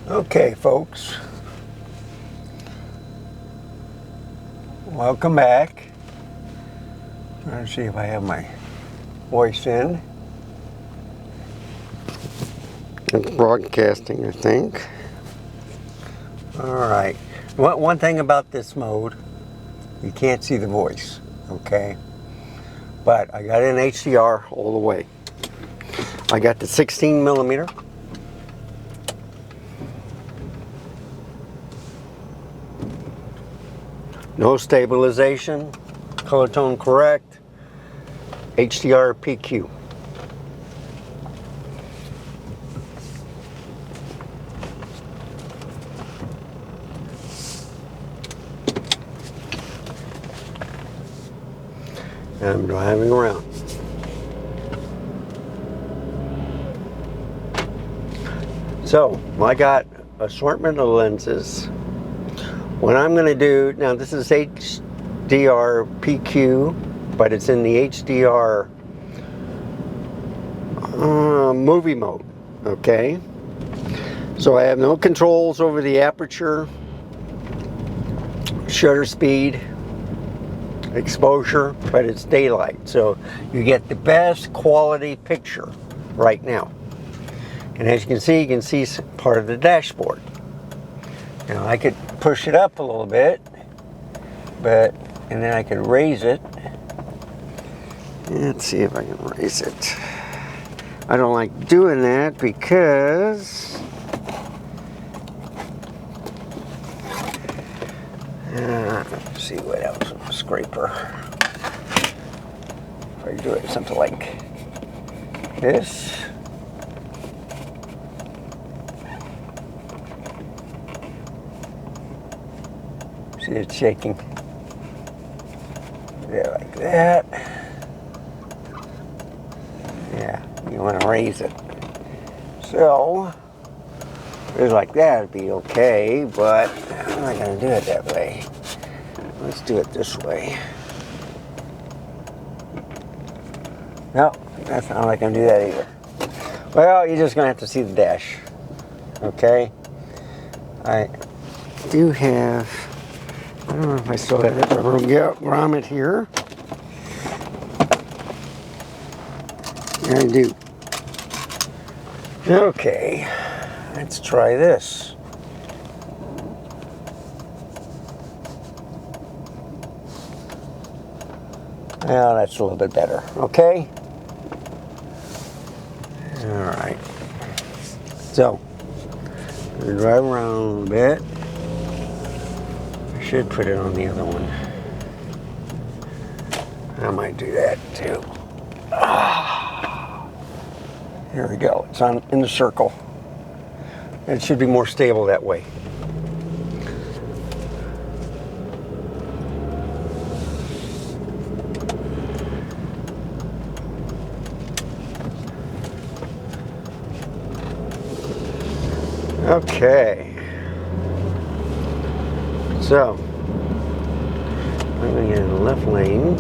Okay, folks, welcome back. Trying to see if I have my voice in. It's broadcasting, I think. All right. One thing about this mode, you can't see the voice, okay? But I got it in HDR all the way. I got the 16 millimeter. No stabilization, color tone correct, HDR PQ. And I'm driving around. So, I got assortment of lenses. What I'm going to do, now this is HDR PQ, but it's in the HDR movie mode, okay? So I have no controls over the aperture, shutter speed, exposure, but it's daylight. So you get the best quality picture right now. And as you can see part of the dashboard. Now I could push it up a little bit, and then I could raise it. Let's see if I can raise it. I don't like doing that because let's see what else with a scraper. If I do it something like this. See, it's shaking. Yeah, like that. Yeah, you want to raise it. So, it's like that would be okay, but I'm not going to do it that way. Let's do it this way. No, that's not like I'm going to do that either. Well, you're just going to have to see the dash. Okay? I do have, I don't know if I still have it, grommet here. I do. Okay, let's try this. Well, that's a little bit better, okay? All right. So, we'll drive around a little bit. I should put it on the other one. I might do that too. Here we go. It's on in the circle. It should be more stable that way. Okay. So, I'm going to get in the left lane.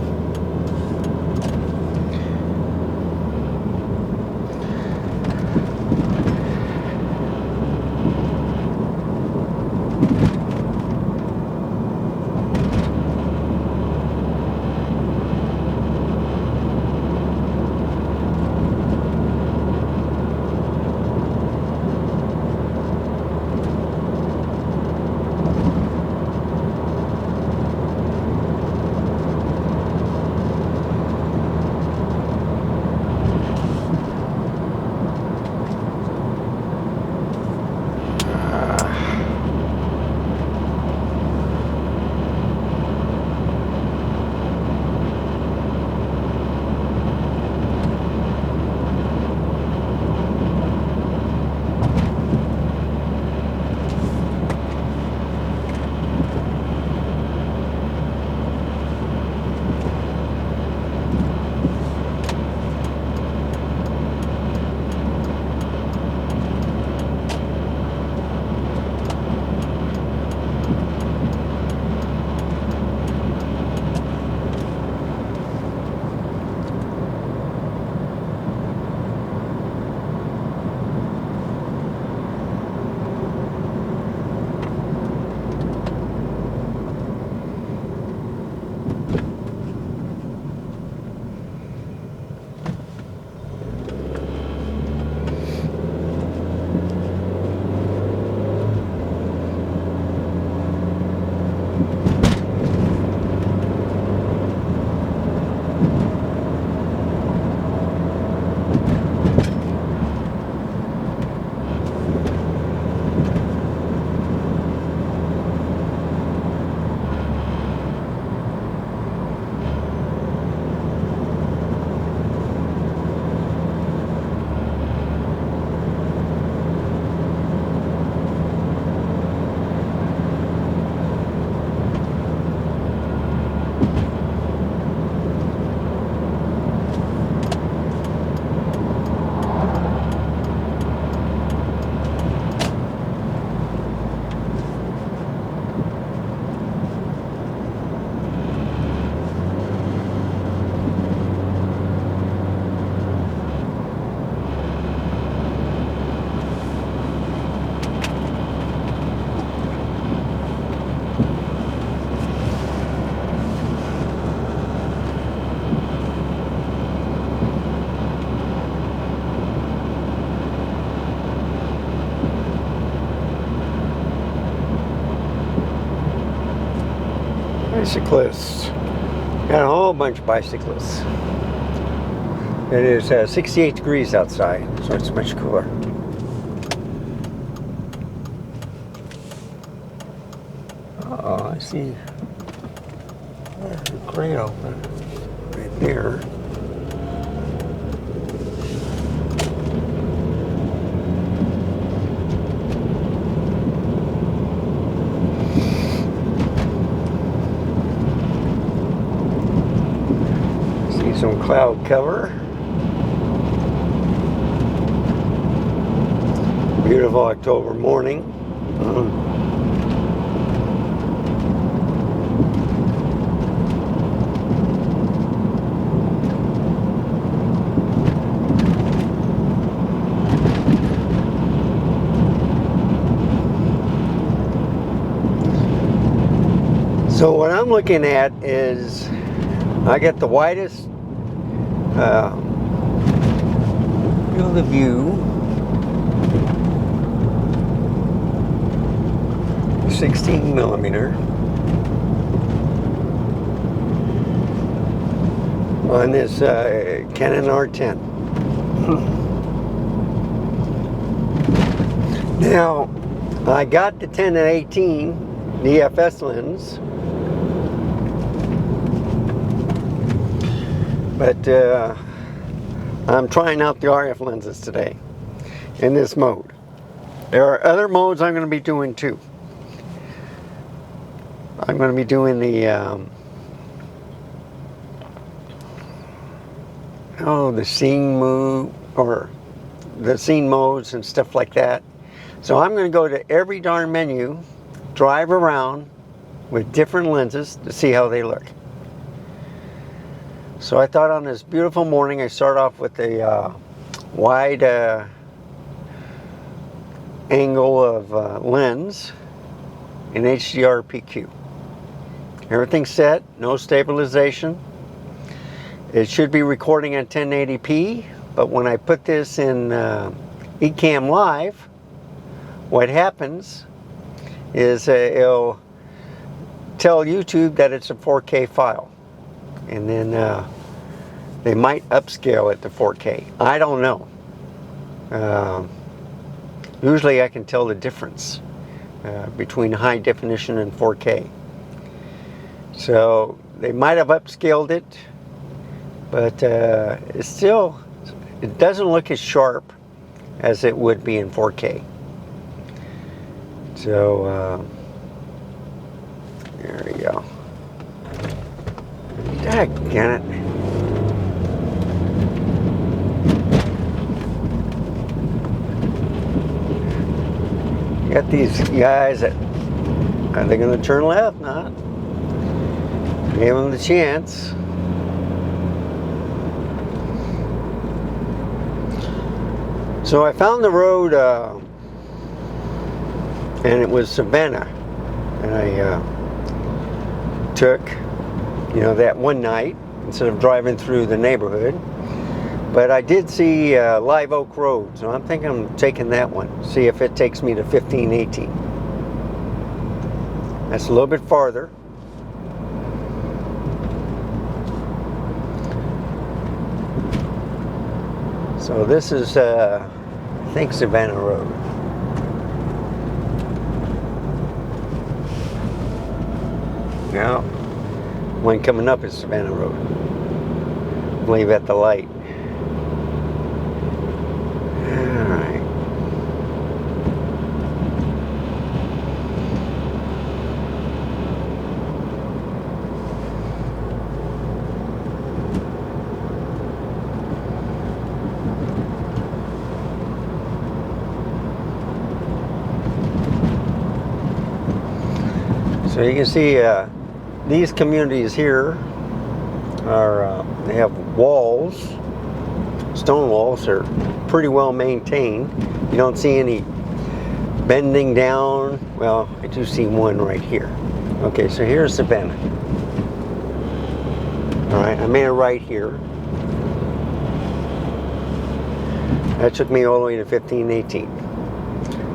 Bicyclists. Got a whole bunch of bicyclists. It is 68 degrees outside, so it's much cooler. Oh, I see. There's a crate open right there. See some cloud cover. Beautiful October morning. So what I'm looking at is I got the widest field of view, 16 millimeter on this Canon R10. Now I got the 10 and 18 DFS lens, but I'm trying out the RF lenses today in this mode. There are other modes I'm going to be doing too. I'm going to be doing the the scene mode, or the scene modes and stuff like that. So I'm going to go to every darn menu, drive around with different lenses to see how they look. So I thought on this beautiful morning, I start off with a wide angle of lens in HDR PQ. Everything's set, no stabilization. It should be recording at 1080p, but when I put this in Ecamm Live, what happens is it'll tell YouTube that it's a 4K file. And then they might upscale it to 4K. I don't know. Usually I can tell the difference between high definition and 4K. So they might have upscaled it, but it doesn't look as sharp as it would be in 4K. So there we go. Daggone it. Got these guys that are they going to turn left? Not. Gave them the chance. So I found the road, and it was Savannah, and I took, that one night instead of driving through the neighborhood. But I did see Live Oak Road, so I'm thinking I'm taking that one. See if it takes me to 1518. That's a little bit farther. So this is, I think, Savannah Road. Now, one coming up is Savannah Road. Leave at the light. Alright. So you can see these communities here are, they have walls, stone walls. Are pretty well maintained. You don't see any bending down. Well, I do see one right here. Okay, so here's Savannah. Alright, I made a right here. That took me all the way to 1518.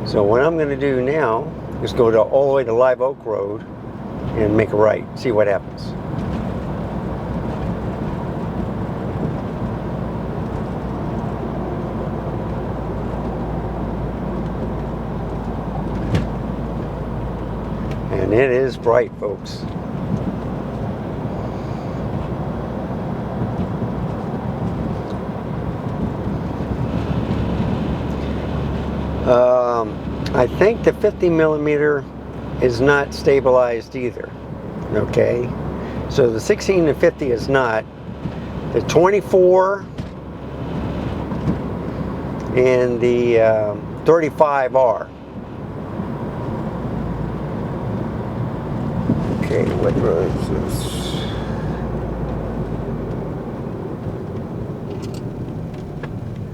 So what I'm going to do now is go all the way to Live Oak Road and make a right. See what happens. And it is bright, folks. I think the 50 millimeter is not stabilized either. Okay, so the 16 to 50 is not. The 24 and the 35 are. Okay, what road is this?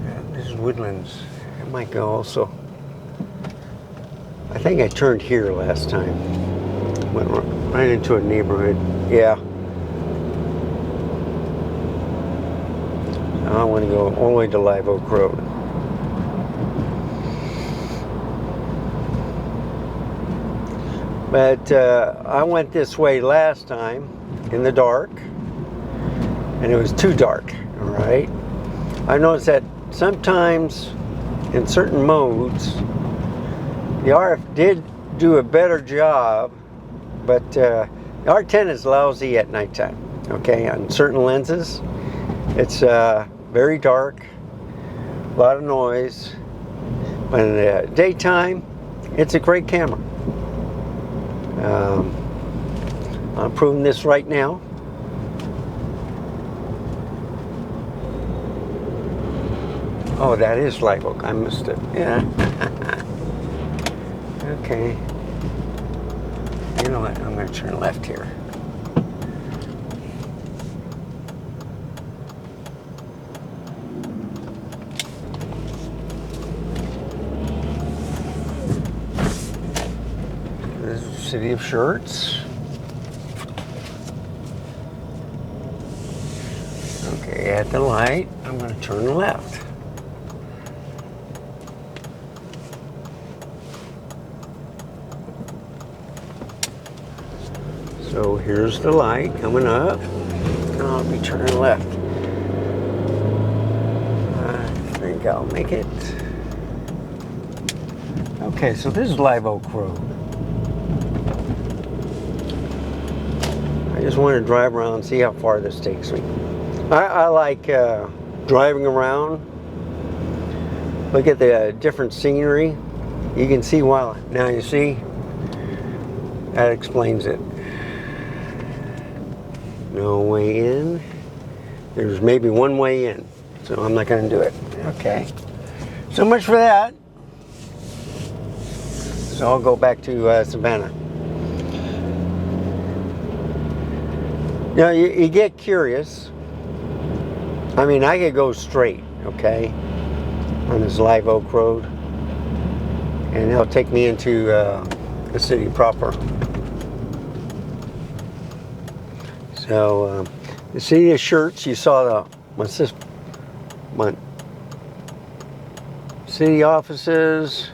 Yeah, this is Woodlands. It might go also. I think I turned here last time. Went right into a neighborhood. Yeah. I want to go all the way to Live Oak Road. But I went this way last time in the dark, and it was too dark, all right? I noticed that sometimes in certain modes, the RF did do a better job, but the R10 is lousy at nighttime, okay? On certain lenses, it's very dark, a lot of noise, but in the daytime, it's a great camera. I'm proving this right now. Oh, that is Live Oak. I missed it. Yeah. Okay. You know what? I'm going to turn left here. This is the city of Shirts. Okay, at the light, I'm going to turn left. So here's the light coming up, and I'll be turning left. I think I'll make it. Okay, so this is Live Oak Road. I just want to drive around and see how far this takes me. I like driving around, look at the different scenery. You can see now you see, that explains it. No way in. There's maybe one way in, so I'm not going to do it. Okay. So much for that. So I'll go back to Savannah. You know, you get curious. I mean, I could go straight, okay, on this Live Oak Road, and it'll take me into the city proper. So, the city of Shirts, you saw the, what's this? City offices.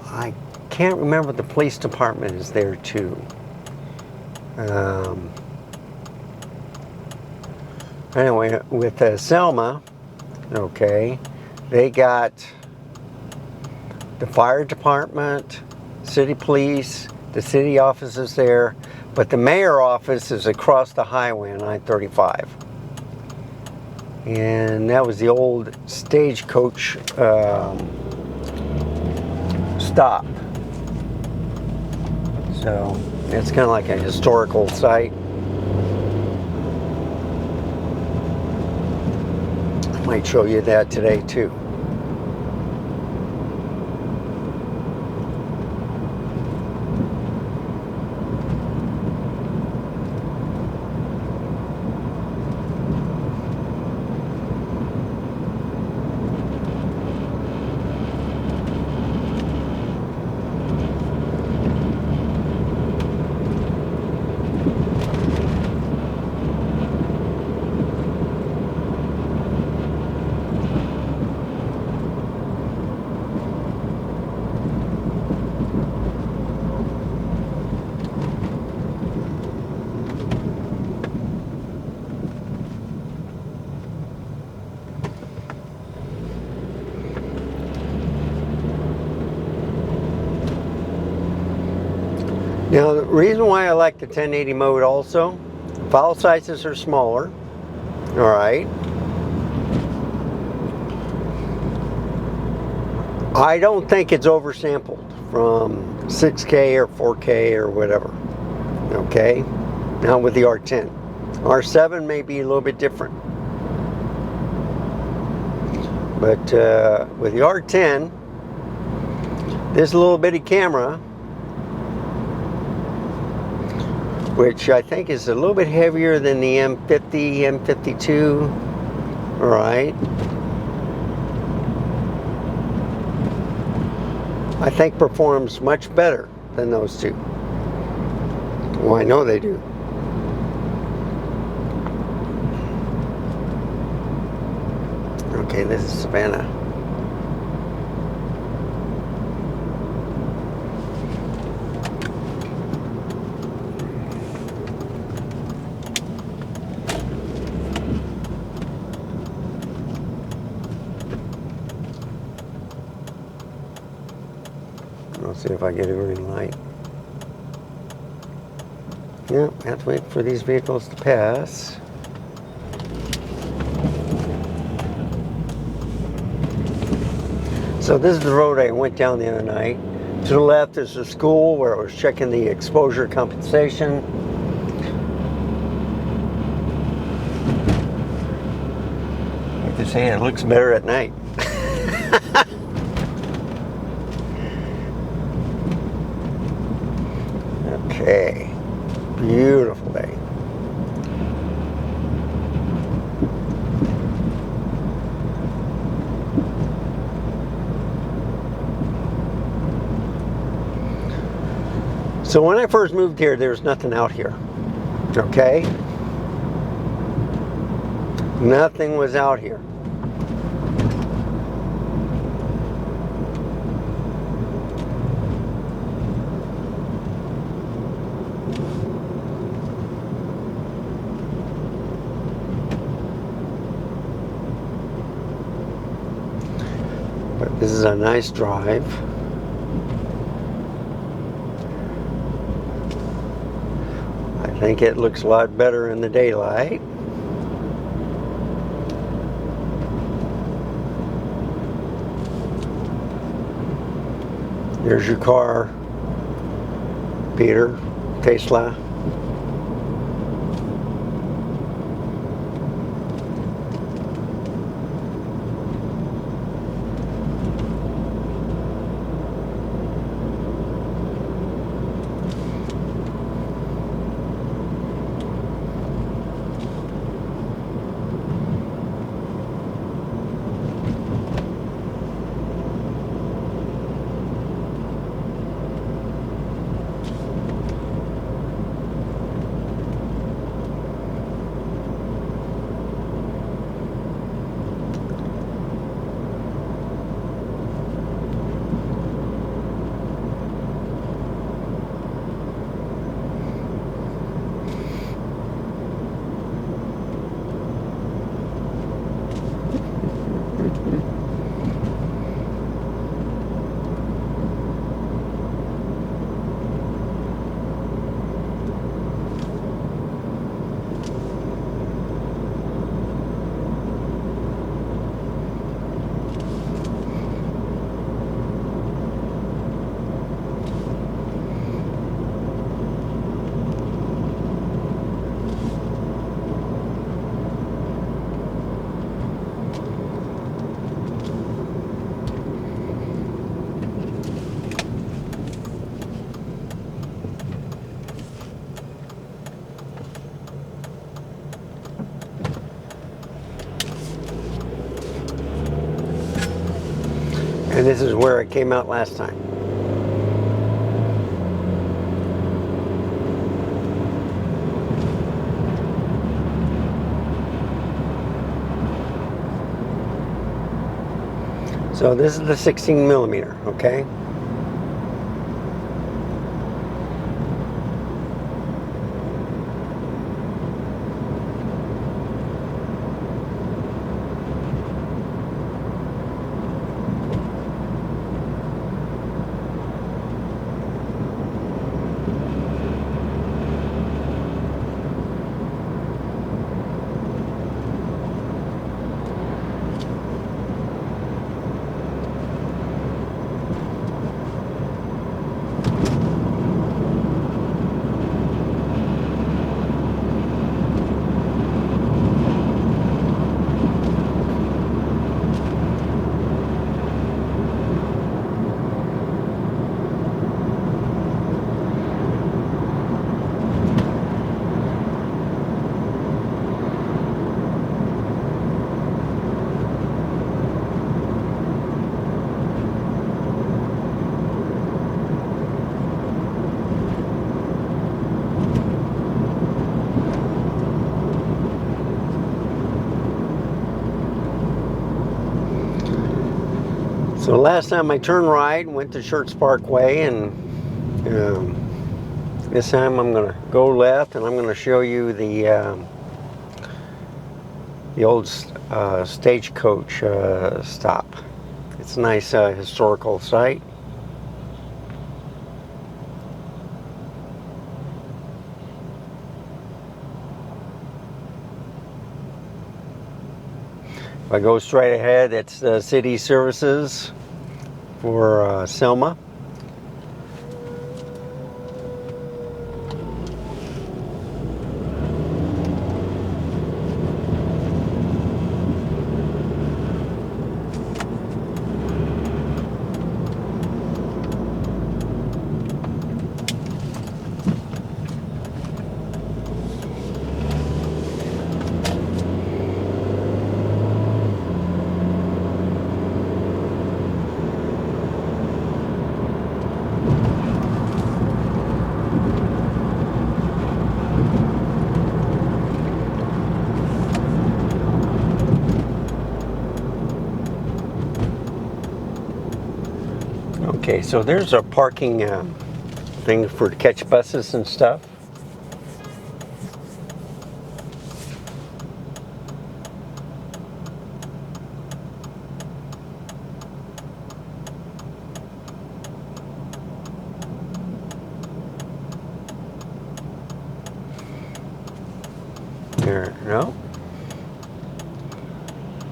I can't remember if the police department is there too. Anyway, with Selma, okay, they got the fire department, city police, the city offices there, but the mayor office is across the highway on I-35. And that was the old stagecoach stop. So it's kind of like a historical site. I might show you that today too. Now, the reason why I like the 1080 mode also, file sizes are smaller, all right. I don't think it's oversampled from 6K or 4K or whatever, okay? Now with the R10. R7 may be a little bit different. But with the R10, this little bitty camera, which I think is a little bit heavier than the M50, M52, all right? I think performs much better than those two. Well, I know they do. Okay, this is Savannah. I'll see if I get a green light. Yeah, have to wait for these vehicles to pass. So this is the road I went down the other night. To the left is the school where I was checking the exposure compensation. I have to say it looks better at night. Okay, beautiful day. So when I first moved here, there was nothing out here, okay? Nothing was out here. But this is a nice drive. I think it looks a lot better in the daylight. There's your car, Peter, Tesla. And this is where it came out last time. So this is the 16 millimeter, okay? So last time I turned right, went to Schertz Parkway, and this time I'm going to go left, and I'm going to show you the old stagecoach stop. It's a nice historical site. If I go straight ahead, it's the city services for Selma. Okay, so there's a parking thing for to catch buses and stuff. There, no.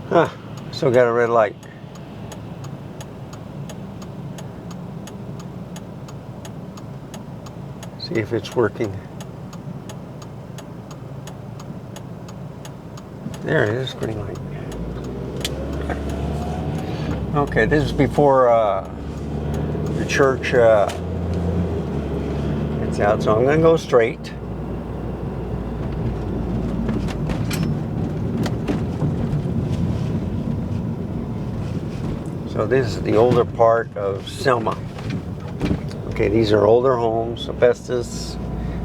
Huh, still got a red light. See if it's working. There it is, green light. Okay, this is before the church gets out, so I'm going to go straight. So this is the older part of Selma. Okay, these are older homes, asbestos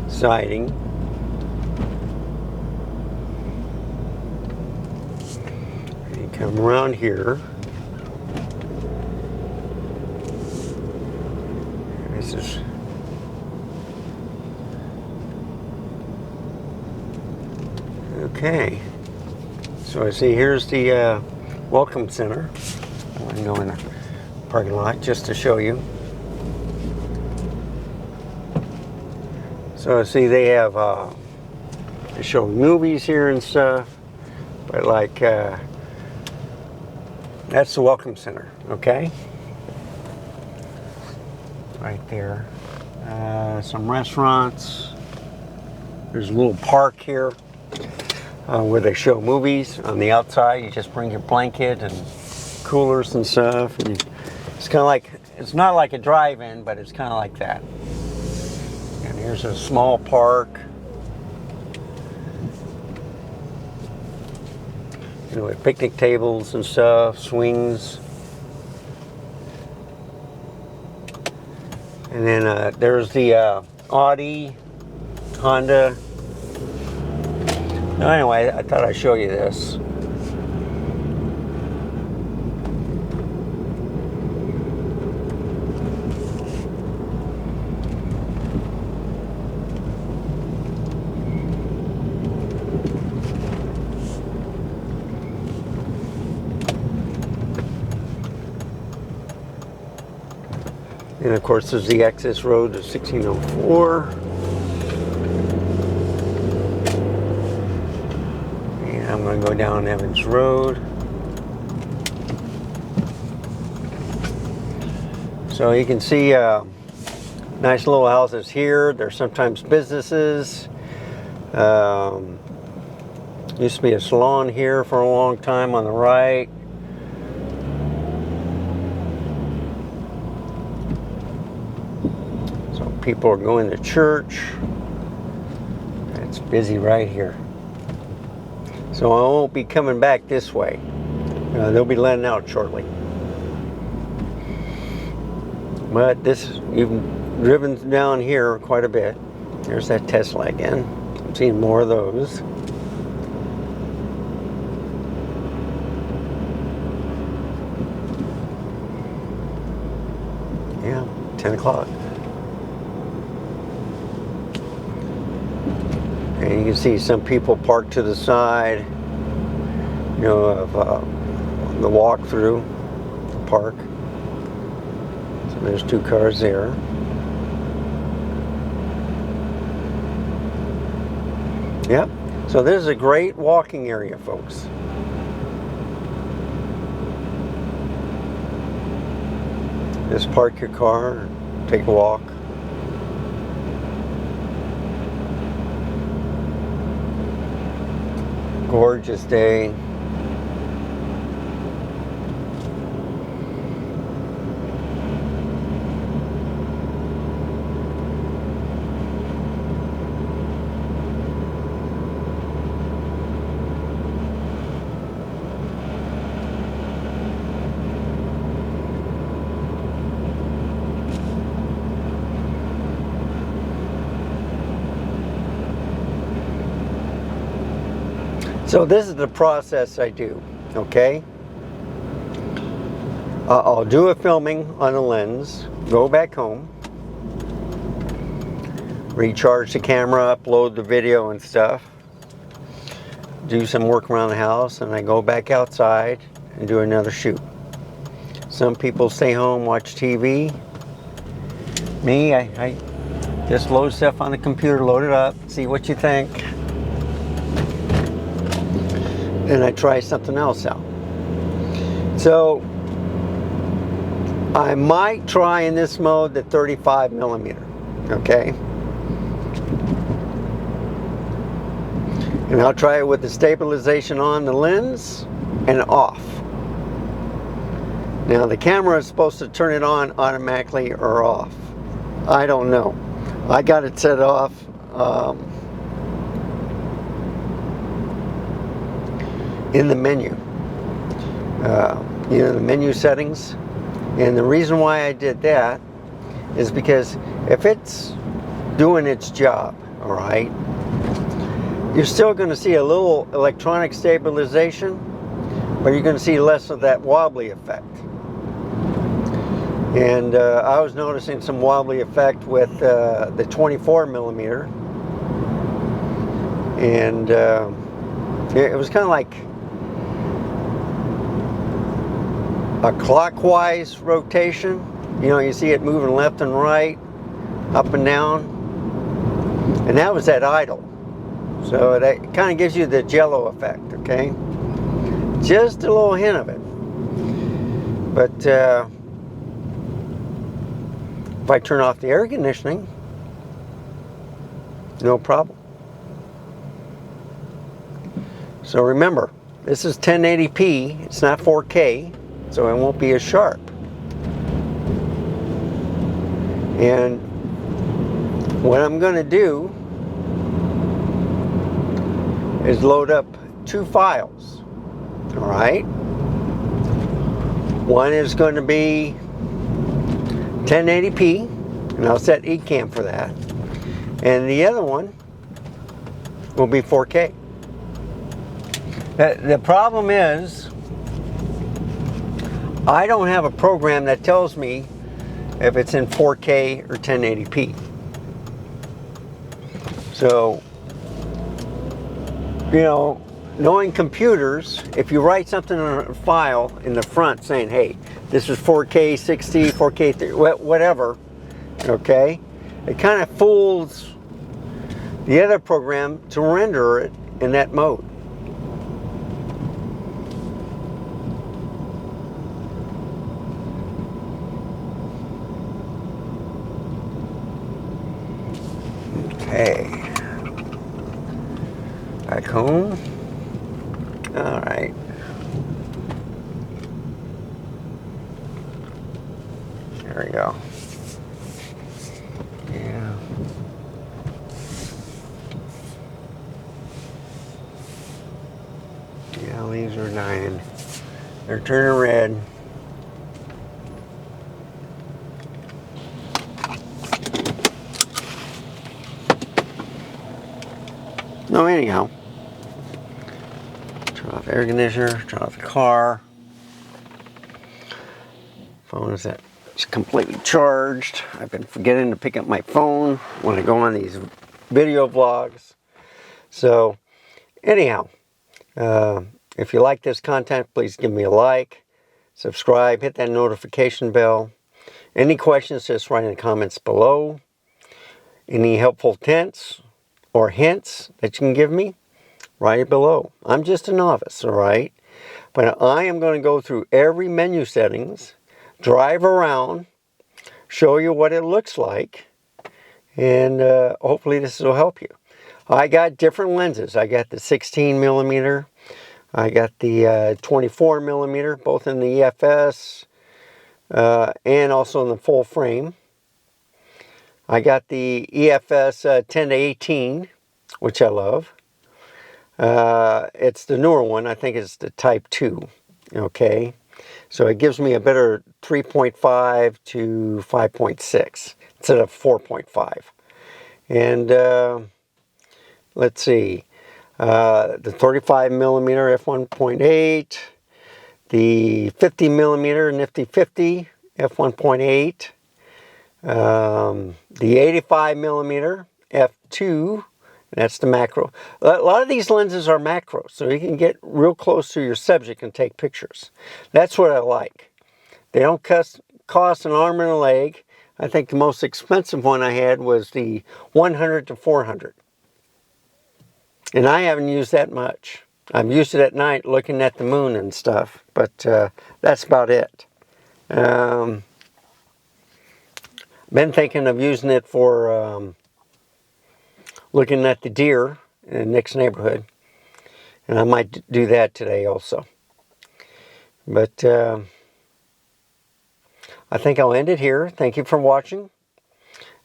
siding. And you come around here. This is okay. So I see here's the Welcome Center. I'm going to go in the parking lot just to show you. So see, they have they show movies here and stuff, but like that's the Welcome Center, okay? Right there. Some restaurants. There's a little park here where they show movies. On the outside, you just bring your blanket and coolers and stuff. And it's kind of like, it's not like a drive-in, but it's kind of like that. And here's a small park. You know, with picnic tables and stuff, swings. And then there's the Audi, Honda. No, anyway, I thought I'd show you this. And of course, there's the access road to 1604. And I'm going to go down Evans Road. So you can see nice little houses here. There's sometimes businesses. Used to be a salon here for a long time on the right. People are going to church. It's busy right here. So I won't be coming back this way. They'll be letting out shortly. But this, you've driven down here quite a bit. There's that Tesla again. I'm seeing more of those. 10 o'clock. And you can see some people parked to the side, you know, of the walk-through park. So there's 2 cars there. Yep. So this is a great walking area, folks. Just park your car and take a walk. Gorgeous day. So this is the process I do, okay? I'll do a filming on the lens, go back home, recharge the camera, upload the video and stuff, do some work around the house, and I go back outside and do another shoot. Some people stay home, watch TV. Me, I just load stuff on the computer, load it up, see what you think. And I try something else out. So I might try in this mode the 35mm, okay? And I'll try it with the stabilization on the lens and off. Now the camera is supposed to turn it on automatically or off. I don't know. I got it set off. In the menu, you know, the menu settings. And the reason why I did that is because if it's doing its job, all right, you're still going to see a little electronic stabilization, but you're going to see less of that wobbly effect. And I was noticing some wobbly effect with the 24mm, and it was kind of like a clockwise rotation. You know, you see it moving left and right, up and down, and that was at idle. So it kind of gives you the jello effect, okay? Just a little hint of it. But if I turn off the air conditioning, no problem. So remember, this is 1080p, it's not 4K, so it won't be as sharp. And what I'm going to do is load up 2 files, all right? One is going to be 1080p, and I'll set Ecamm for that. And the other one will be 4K. The problem is, I don't have a program that tells me if it's in 4K or 1080p. So, you know, knowing computers, if you write something on a file in the front saying, hey, this is 4K 60, 4K 30, whatever, okay, it kind of fools the other program to render it in that mode. Okay, back home. All right. There we go. Yeah. Yeah, leaves are dying. They're turning red. No, anyhow. Turn off air conditioner, turn off the car. Phone is at it's completely charged. I've been forgetting to pick up my phone when I go on these video vlogs. So anyhow, if you like this content, please give me a like, subscribe, hit that notification bell. Any questions, just write in the comments below. Any helpful hints or hints that you can give me, write it below. I'm just a novice, all right? But I am going to go through every menu settings, drive around, show you what it looks like, and hopefully this will help you. I got different lenses. I got the 16 millimeter. I got the 24 millimeter, both in the EFS and also in the full frame. I got the EFS 10 to 18, which I love. It's the newer one. I think it's the Type 2. Okay, so it gives me a better 3.5 to 5.6 instead of 4.5. And let's see, the 35 millimeter f1.8, the 50 millimeter nifty 50 f1.8, the 85 millimeter f2. That's the macro. A lot of these lenses are macro, so you can get real close to your subject and take pictures. That's what I like. They don't cost an arm and a leg. I think the most expensive one I had was the 100 to 400. And I haven't used that much. I've used it at night looking at the moon and stuff, but that's about it. Been thinking of using it for looking at the deer in Nick's neighborhood, and I might do that today also. But I think I'll end it here. Thank you for watching.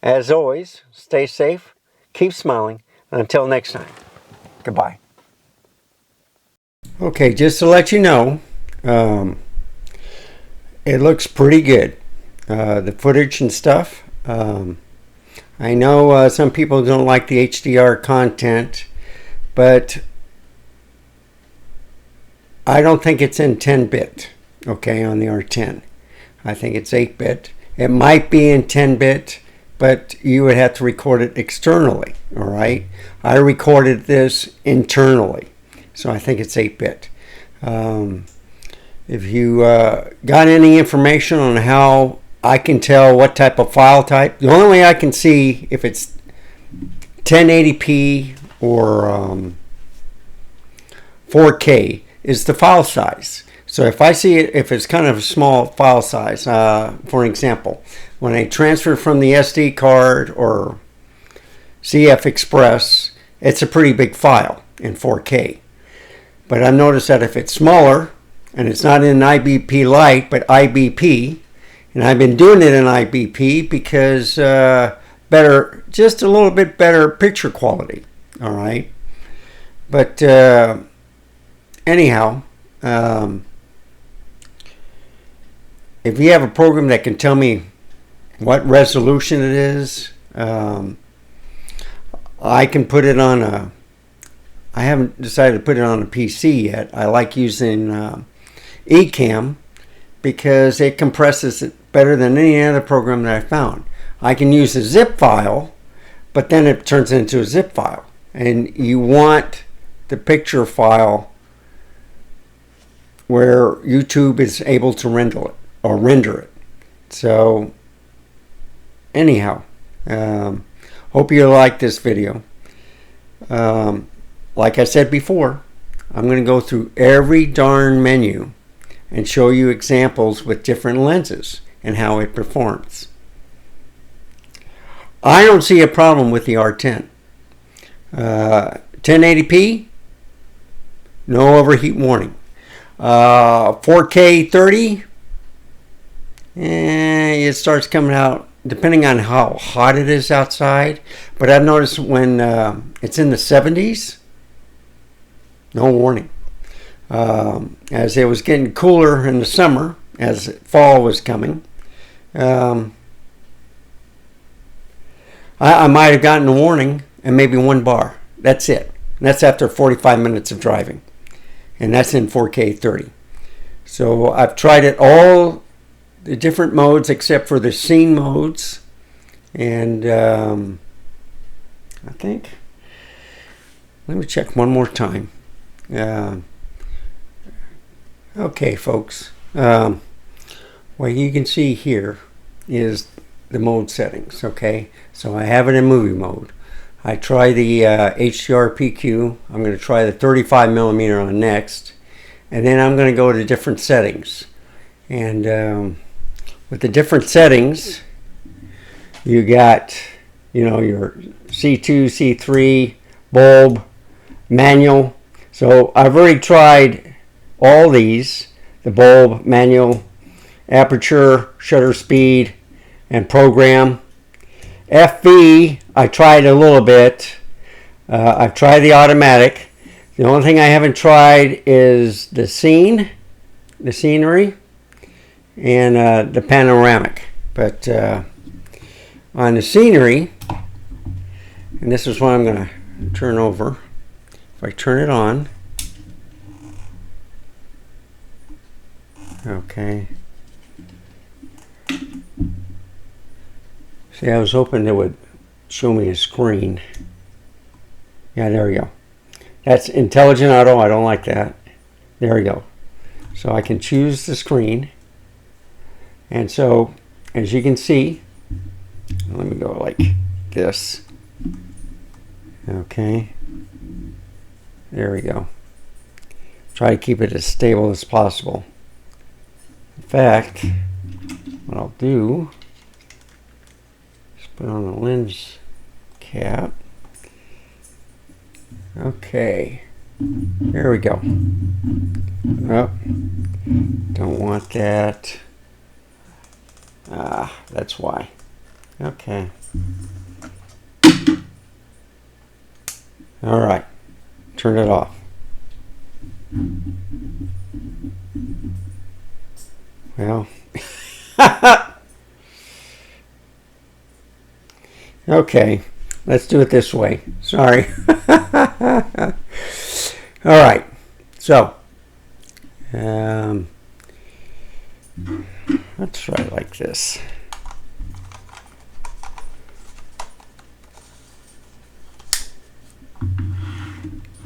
As always, stay safe, keep smiling, and until next time, goodbye. Okay, just to let you know, it looks pretty good. The footage and stuff. I know some people don't like the HDR content, but I don't think it's in 10-bit, okay, on the R10. I think it's 8-bit. It might be in 10-bit, but you would have to record it externally, all right? I recorded this internally, so I think it's 8-bit. If you got any information on how I can tell what type of file type, the only way I can see if it's 1080p or 4K is the file size. So if I see it, if it's kind of a small file size, for example, when I transfer from the SD card or CF Express, it's a pretty big file in 4K. But I've noticed that if it's smaller, and it's not in IBP Lite, but IBP, and I've been doing it in IBP because better, just a little bit better picture quality, all right? But anyhow, if you have a program that can tell me what resolution it is, I can put it on a, I haven't decided to put it on a PC yet. I like using Ecamm because it compresses it better than any other program that I found. I can use a zip file, but then it turns into a zip file. And you want the picture file where YouTube is able to render it. So anyhow, hope you like this video. Like I said before, I'm going to go through every darn menu and show you examples with different lenses and how it performs. I don't see a problem with the R10. 1080p, no overheat warning. 4K 30, it starts coming out depending on how hot it is outside. But I've noticed when it's in the 70s, no warning. As it was getting cooler in the summer, as fall was coming, I might have gotten a warning and maybe one bar. That's it. And that's after 45 minutes of driving. And that's in 4K 30. So I've tried it all the different modes except for the scene modes. And I think, let me check one more time. Okay, folks. What you can see here is the mode settings. Okay, so I have it in movie mode. I try the HDR PQ. I'm going to try the 35mm on next, and then I'm going to go to different settings. And with the different settings, you got, you know, your C2, C3, bulb, manual. So I've already tried all these: the bulb, manual, aperture, shutter speed, and program. FV, I tried a little bit. I've tried the automatic. The only thing I haven't tried is the scenery, and the panoramic. But on the scenery, and this is what I'm going to turn over. If I turn it on, okay. See, I was hoping it would show me a screen. Yeah, there we go. That's intelligent auto. I don't like that. There we go. So I can choose the screen. And so, as you can see, let me go like this. Okay. There we go. Try to keep it as stable as possible. In fact, what I'll do, put on the lens cap. Okay, there we go. Oh, don't want that. Ah, that's why. Okay. All right, turn it off. Well. Okay, let's do it this way. Sorry. All right, so let's try it like this.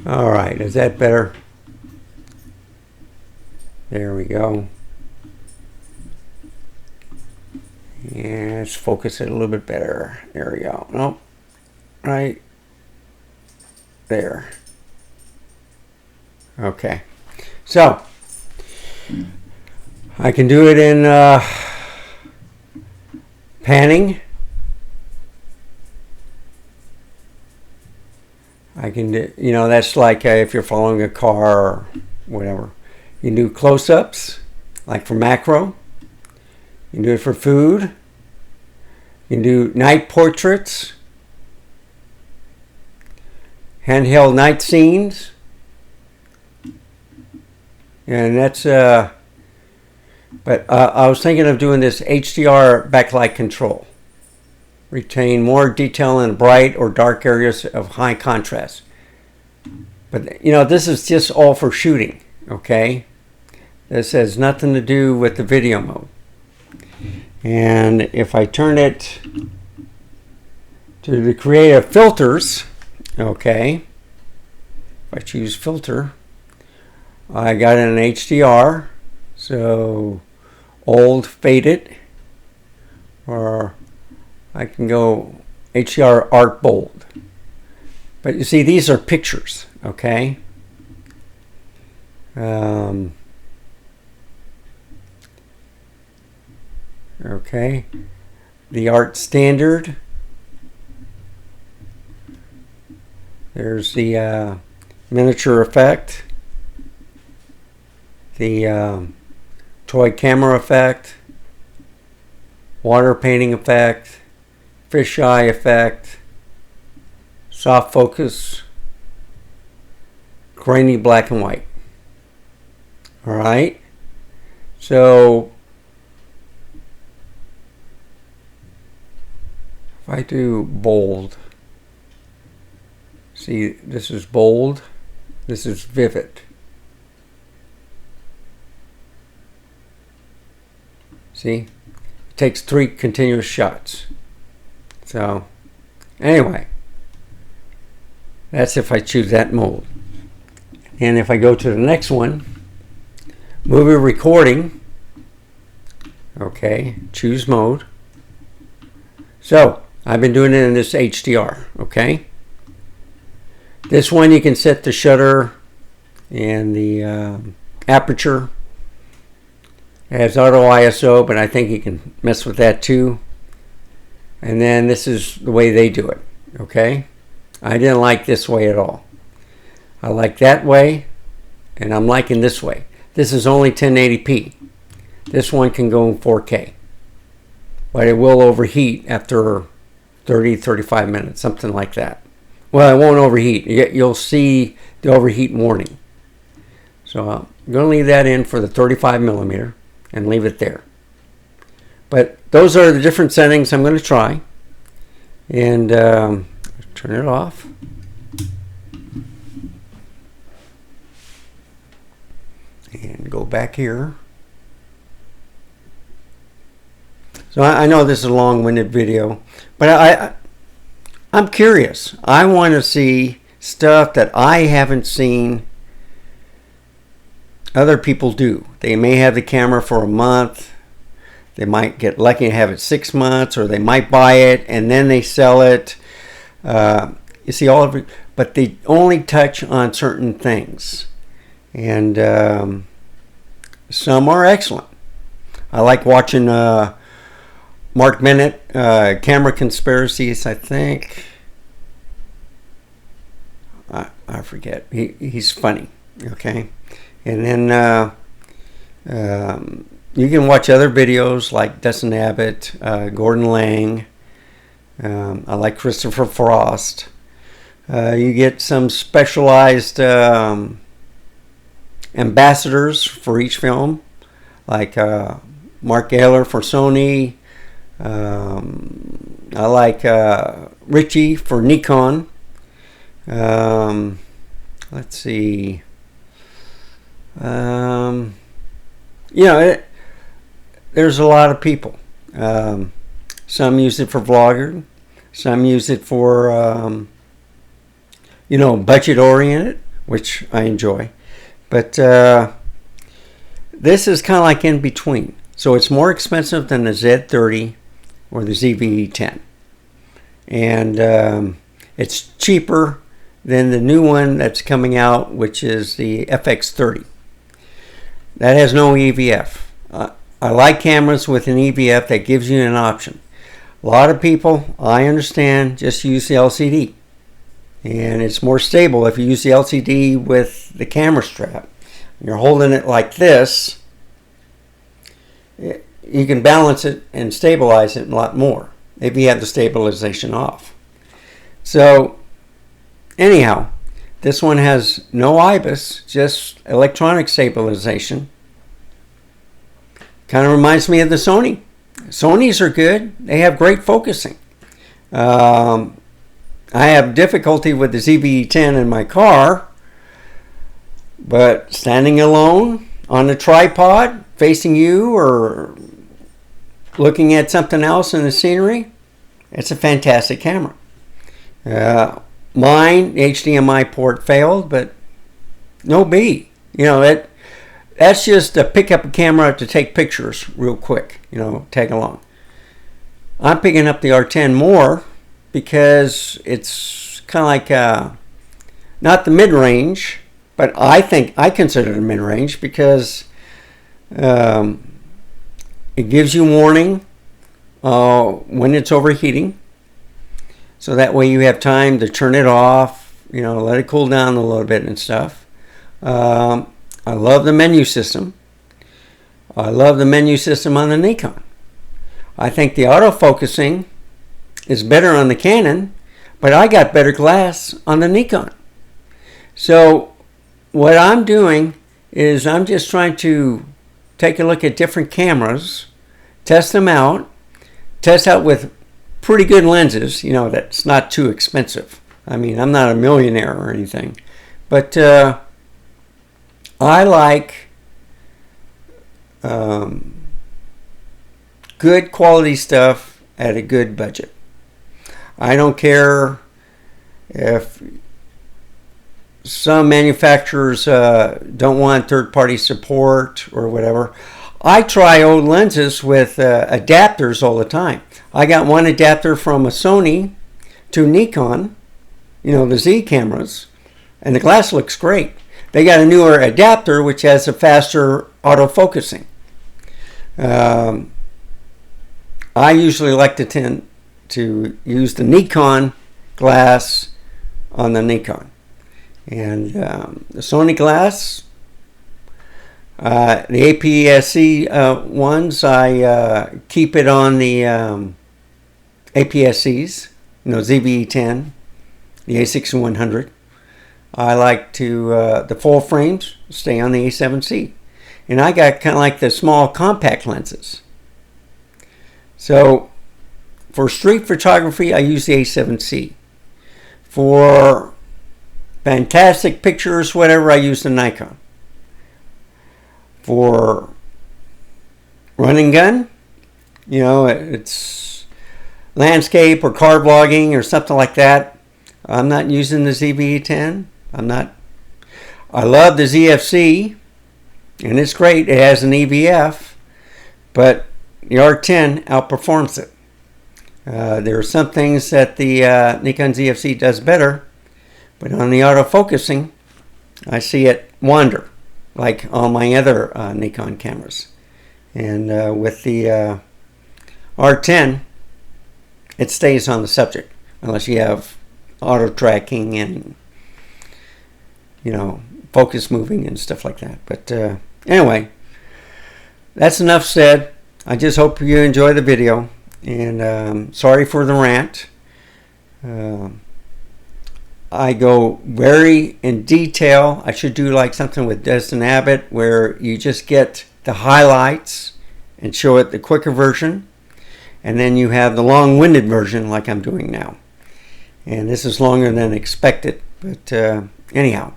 All right, is that better? There we go. Yeah, let's focus it a little bit better. There we go. Nope. Right there. Okay. So, I can do it in panning. I can do, you know, that's like if you're following a car or whatever. You can do close-ups, like for macro. You can do it for food. You can do night portraits, handheld night scenes, and that's. But I was thinking of doing this HDR backlight control. Retain more detail in bright or dark areas of high contrast. But you know, this is just all for shooting. Okay, this has nothing to do with the video mode. And if I turn it to the creative filters, okay, if I choose filter, I got an HDR, so old faded, or I can go HDR art bold. But you see, these are pictures, okay? Okay, the art standard. There's the miniature effect, the toy camera effect, water painting effect, fisheye effect, soft focus, grainy black and white. All right, so if I do bold, see, this is bold, this is vivid. See, it takes 3 continuous shots. So anyway, that's if I choose that mode. And if I go to the next one, movie recording, okay, choose mode. So I've been doing it in this HDR, okay. This one you can set the shutter and the aperture. It has auto ISO, but I think you can mess with that too. And then this is the way they do it, okay. I didn't like this way at all. I like that way, and I'm liking this way. This is only 1080p. This one can go in 4K, but it will overheat after 30-35 minutes, something like that. Well, it won't overheat. You'll see the overheat warning. So I'm going to leave that in for the 35mm and leave it there. But those are the different settings I'm going to try. And turn it off. And go back here. So I know this is a long-winded video, but I'm curious. I want to see stuff that I haven't seen other people do. They may have the camera for a month. They might get lucky and have it 6 months, or they might buy it and then they sell it. You see all of it, but they only touch on certain things. And some are excellent. I like watching Mark Bennett, Camera Conspiracies, I think. I forget. He's funny, okay? And then you can watch other videos like Dustin Abbott, Gordon Lang. I like Christopher Frost. You get some specialized ambassadors for each film, like Mark Gaylor for Sony. I like Richie for Nikon. Let's see. You know, there's a lot of people. Some use it for vlogging. Some use it for, you know, budget oriented, which I enjoy. But this is kind of like in between. So it's more expensive than the Z30 or the ZV-E10. And it's cheaper than the new one that's coming out, which is the FX30. That has no EVF. I like cameras with an EVF that gives you an option. A lot of people, I understand, just use the LCD. And it's more stable if you use the LCD with the camera strap. You're holding it like this, you can balance it and stabilize it a lot more if you have the stabilization off. So anyhow, this one has no IBIS, just electronic stabilization. Kind of reminds me of the Sony. Sonys are good. They have great focusing. I have difficulty with the ZV-E10 in my car, but standing alone on a tripod facing you or looking at something else in the scenery, it's a fantastic camera. Mine, the HDMI port failed, but no biggie. You know, that's just to pick up a camera to take pictures real quick, you know, tag along. I'm picking up the R10 more because it's kind of like not the mid-range, but I consider it mid-range because it gives you warning when it's overheating. So that way you have time to turn it off, you know, let it cool down a little bit and stuff. I love the menu system. I love the menu system on the Nikon. I think the autofocusing is better on the Canon, but I got better glass on the Nikon. So what I'm doing is I'm just trying to take a look at different cameras, test them out, test out with pretty good lenses, you know, that's not too expensive. I mean, I'm not a millionaire or anything, but I like good quality stuff at a good budget. I don't care if some manufacturers don't want third-party support or whatever. I try old lenses with adapters all the time. I got one adapter from a Sony to Nikon, the Z cameras, and the glass looks great. They got a newer adapter which has a faster autofocusing. I usually like to tend to use the Nikon glass on the Nikon. And the Sony glass, the APS-C ones, I keep it on the APS-Cs, ZV-10, the A6100. I like to, the full frames stay on the A7C. And I got kind of like the small compact lenses. So for street photography, I use the A7C. For fantastic pictures, whatever, I use the Nikon. For run and gun, it's landscape or car vlogging or something like that, I'm not using the ZV-10. I love the ZFC, and it's great. It has an EVF, but the R10 outperforms it. There are some things that the Nikon ZFC does better, but on the autofocusing, I see it wander, like all my other Nikon cameras. And with the R10, it stays on the subject, unless you have auto tracking and, focus moving and stuff like that. But anyway, that's enough said. I just hope you enjoy the video. And sorry for the rant. I go very in detail. I should do like something with Destin Abbott where you just get the highlights and show it the quicker version. And then you have the long-winded version like I'm doing now. And this is longer than expected. But anyhow,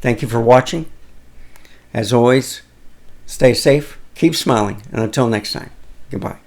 thank you for watching. As always, stay safe, keep smiling, and until next time, goodbye.